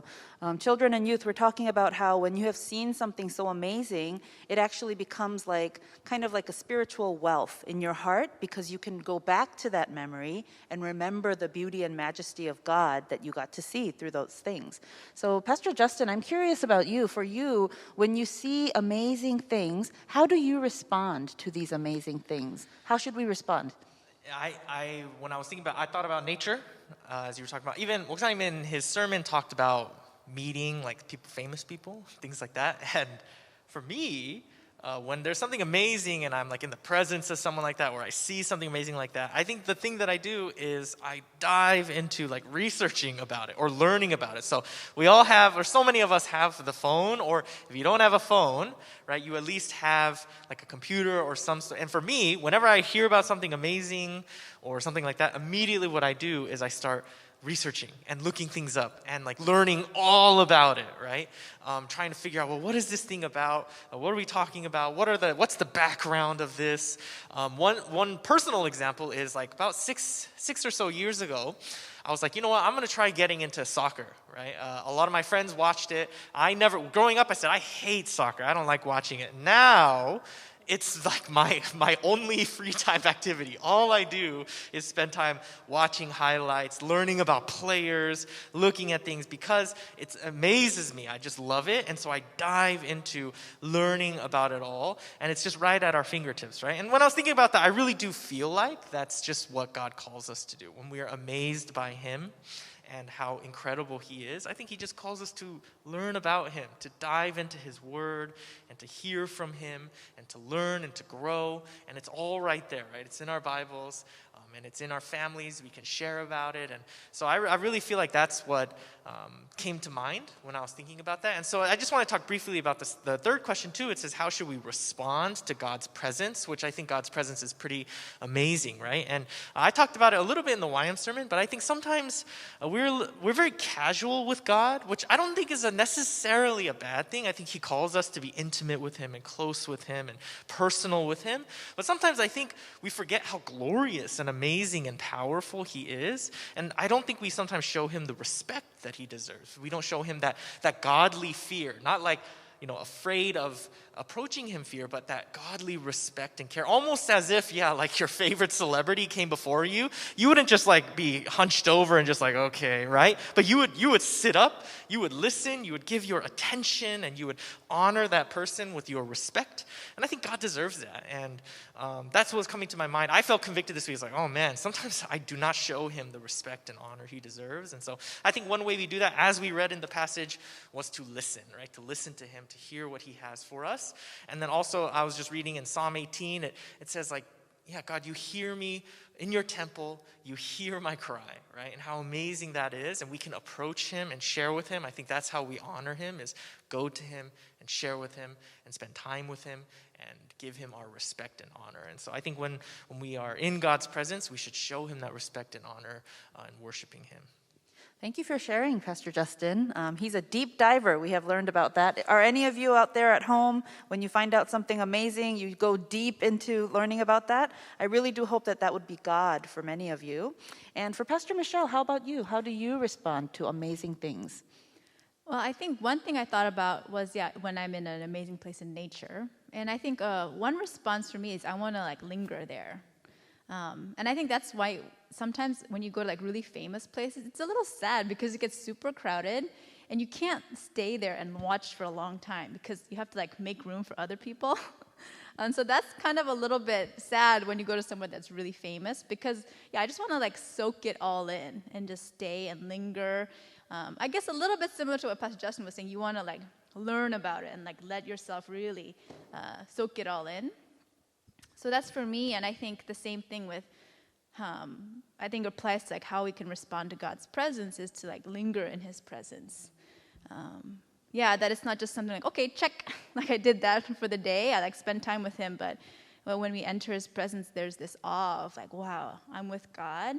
Children and youth were talking about how when you have seen something so amazing, it actually becomes like kind of like a spiritual wealth in your heart, because you can go back to that memory and remember the beauty and majesty of God that you got to see through those things. So Pastor Justin, I'm curious about you. For you, when you see amazing things, how do you respond to these amazing things? How should we respond? When I was thinking about, I thought about nature, as you were talking about. Even 목사님 in his sermon talked about meeting like people, famous people, things like that. And for me, when there's something amazing and I'm like in the presence of someone like that, or I see something amazing like that, I think the thing that I do is I dive into like researching about it or learning about it. So we all have, or so many of us have the phone, or if you don't have a phone, right, you at least have like a computer or some. And for me, whenever I hear about something amazing or something like that, immediately what I do is I start researching and looking things up and like learning all about it, right? Trying to figure out, well, what is this thing about? What are we talking about? What's the background of this? One personal example is like about six or so years ago, I was like, you know what? I'm going to try getting into soccer, right? A lot of my friends watched it. Growing up, I said, I hate soccer. I don't like watching it. Now, it's like my only free time activity. All I do is spend time watching highlights, learning about players, looking at things, because it amazes me. I just love it. And so I dive into learning about it all. And it's just right at our fingertips, right? And when I was thinking about that, I really do feel like that's just what God calls us to do. When we are amazed by Him and how incredible He is, I think He just calls us to learn about Him, to dive into His Word and to hear from Him and to learn and to grow. And it's all right there, right? It's in our Bibles and it's in our families. We can share about it. And so I really feel like that's what came to mind when I was thinking about that. And so I just want to talk briefly about this. The third question too, it says, how should we respond to God's presence? Which I think God's presence is pretty amazing, right? And I talked about it a little bit in the YM sermon, but I think sometimes we're very casual with God, which I don't think is necessarily a bad thing. I think He calls us to be intimate with Him and close with Him and personal with Him. But sometimes I think we forget how glorious and amazing and powerful He is. And I don't think we sometimes show Him the respect that He deserves. We don't show Him that godly fear, not like, afraid of approaching Him fear, but that godly respect and care. Almost as if, like your favorite celebrity came before you. You wouldn't just like be hunched over and just like, okay, right? But you would sit up, you would listen, you would give your attention, and you would honor that person with your respect. And I think God deserves that. And that's what was coming to my mind. I felt convicted this week. It's like, oh man, sometimes I do not show Him the respect and honor He deserves. And so I think one way we do that, as we read in the passage, was to listen, right? To listen to Him, to hear what He has for us. And then also, I was just reading in Psalm 18, it says like, God, you hear me in your temple, you hear my cry, right? And how amazing that is. And we can approach Him and share with Him. I think that's how we honor Him, is go to Him and share with Him and spend time with Him and give Him our respect and honor. And so I think when we are in God's presence, we should show Him that respect and honor and worshiping Him. Thank you for sharing, Pastor Justin. He's a deep diver. We have learned about that. Are any of you out there at home, when you find out something amazing, you go deep into learning about that? I really do hope that that would be God for many of you. And for Pastor Michelle, how about you? How do you respond to amazing things? Well, I think one thing I thought about was, when I'm in an amazing place in nature. And I think one response for me is I want to linger there. And I think that's why sometimes when you go to really famous places, it's a little sad because it gets super crowded and you can't stay there and watch for a long time because you have to make room for other people. And so that's kind of a little bit sad when you go to somewhere that's really famous because, I just want to soak it all in and just stay and linger. I guess a little bit similar to what Pastor Justin was saying, you want to learn about it and let yourself really soak it all in. So that's for me, and I think the same thing with, I think applies to how we can respond to God's presence is to linger in His presence. That it's not just something okay, check, I did that for the day, I spend time with Him, but when we enter His presence, there's this awe of wow, I'm with God,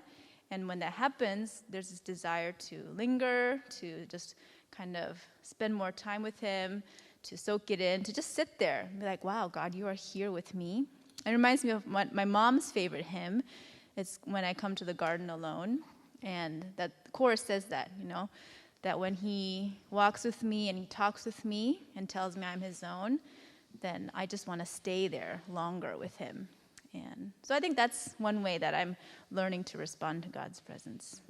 and when that happens, there's this desire to linger, to just kind of spend more time with Him, to soak it in, to just sit there and be wow, God, you are here with me. It reminds me of my mom's favorite hymn. It's When I Come to the Garden Alone. And that chorus says that, that when He walks with me and He talks with me and tells me I'm His own, then I just want to stay there longer with Him. And so I think that's one way that I'm learning to respond to God's presence.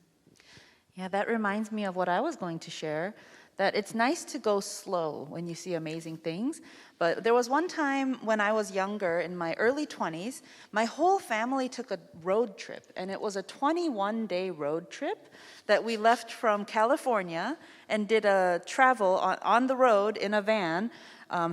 Yeah, that reminds me of what I was going to share, that it's nice to go slow when you see amazing things. But there was one time when I was younger, in my early 20s, my whole family took a road trip. And it was a 21-day road trip that we left from California and did a travel on the road in a van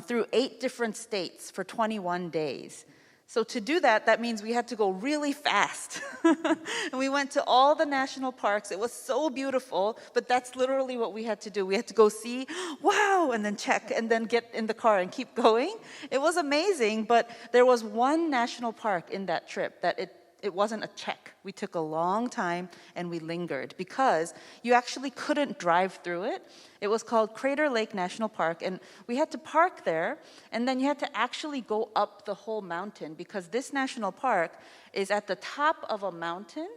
through 8 different states for 21 days. So to do that, that means we had to go really fast. And we went to all the national parks. It was so beautiful, but that's literally what we had to do. We had to go see, wow, and then check, and then get in the car and keep going. It was amazing, but there was one national park in that trip that it wasn't a check. We took a long time and we lingered because you actually couldn't drive through it. It was called Crater Lake National Park, and we had to park there, and then you had to actually go up the whole mountain because this national park is at the top of a mountain,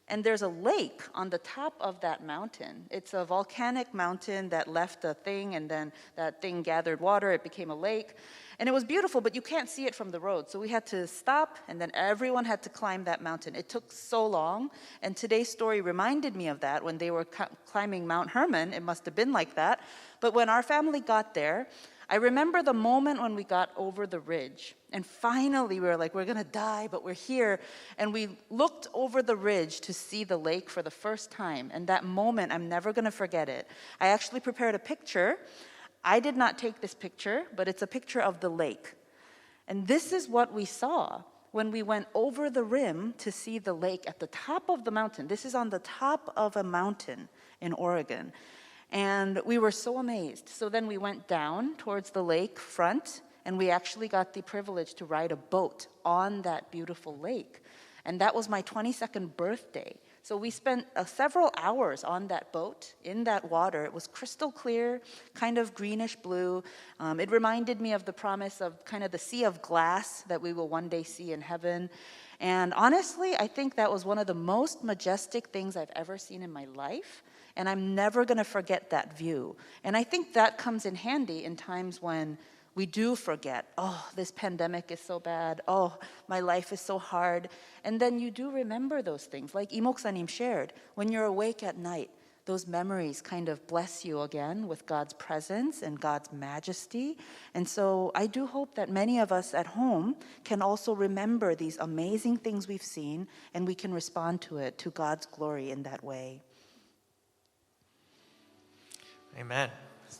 and there's a lake on the top of that mountain. It's a volcanic mountain that left a thing, and then that thing gathered water, it became a lake. And it was beautiful, but you can't see it from the road. So we had to stop, and then everyone had to climb that mountain. It took so long, and today's story reminded me of that. When they were climbing Mount Hermon, it must have been like that. But when our family got there, I remember the moment when we got over the ridge. And finally, we were we're going to die, but we're here. And we looked over the ridge to see the lake for the first time. And that moment, I'm never going to forget it. I actually prepared a picture. I did not take this picture, but it's a picture of the lake. And this is what we saw when we went over the rim to see the lake at the top of the mountain. This is on the top of a mountain in Oregon. And we were so amazed. So then we went down towards the lake front, and we actually got the privilege to ride a boat on that beautiful lake. And that was my 22nd birthday. So we spent several hours on that boat, in that water. It was crystal clear, kind of greenish blue. It reminded me of the promise of kind of the sea of glass that we will one day see in heaven. And honestly, I think that was one of the most majestic things I've ever seen in my life. And I'm never going to forget that view. And I think that comes in handy in times when we do forget, oh, this pandemic is so bad. Oh, my life is so hard. And then you do remember those things. Like Imoksanim shared, when you're awake at night, those memories kind of bless you again with God's presence and God's majesty. And so I do hope that many of us at home can also remember these amazing things we've seen, and we can respond to it, to God's glory in that way. Amen.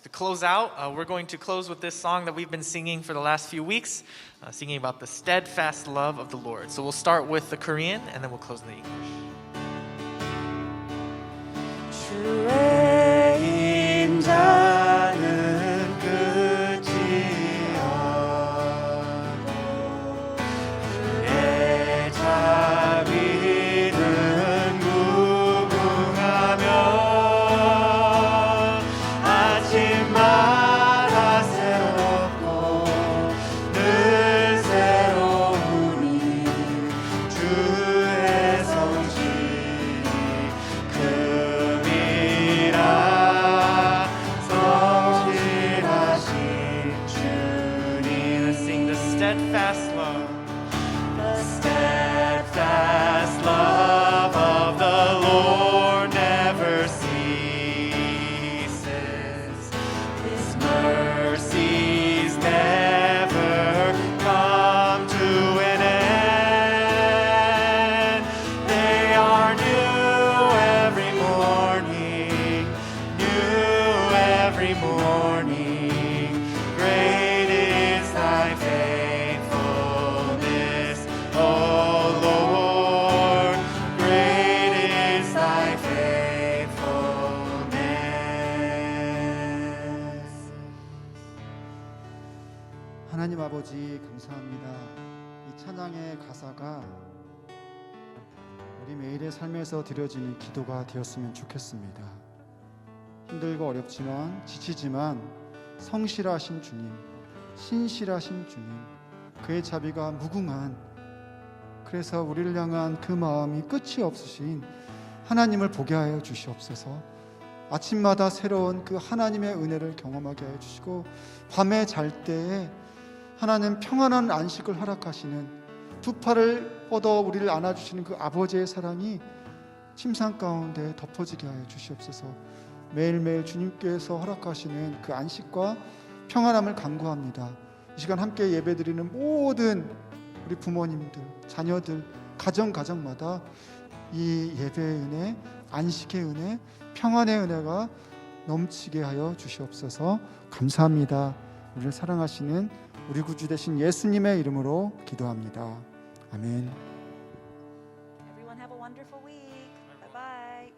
To close out, we're going to close with this song that we've been singing for the last few weeks, singing about the steadfast love of the Lord. So we'll start with the Korean, and then we'll close in the English. 주의 인자는 끝이 없고 그의 자비는 무궁하며 every morning. Great is thy faithfulness, O Lord. Great is thy faithfulness. 하나님 아버지 감사합니다. 이 찬양의 가사가 우리 매일의 삶에서 드려지는 기도가 되었으면 좋겠습니다. 힘들고 어렵지만 지치지만 성실하신 주님, 신실하신 주님, 그의 자비가 무궁한, 그래서 우리를 향한 그 마음이 끝이 없으신 하나님을 보게 하여 주시옵소서. 아침마다 새로운 그 하나님의 은혜를 경험하게 하여 주시고, 밤에 잘 때에 하나님 평안한 안식을 허락하시는, 두 팔을 뻗어 우리를 안아주시는 그 아버지의 사랑이 침상 가운데 덮어지게 하여 주시옵소서. 매일매일 주님께서 허락하시는 그 안식과 평안함을 간구합니다. 이 시간 함께 예배드리는 모든 우리 부모님들, 자녀들, 가정마다 이 예배의 은혜, 안식의 은혜, 평안의 은혜가 넘치게 하여 주시옵소서. 감사합니다. 우리를 사랑하시는 우리 구주 되신 예수님의 이름으로 기도합니다. 아멘. Everyone have a wonderful week. Bye bye.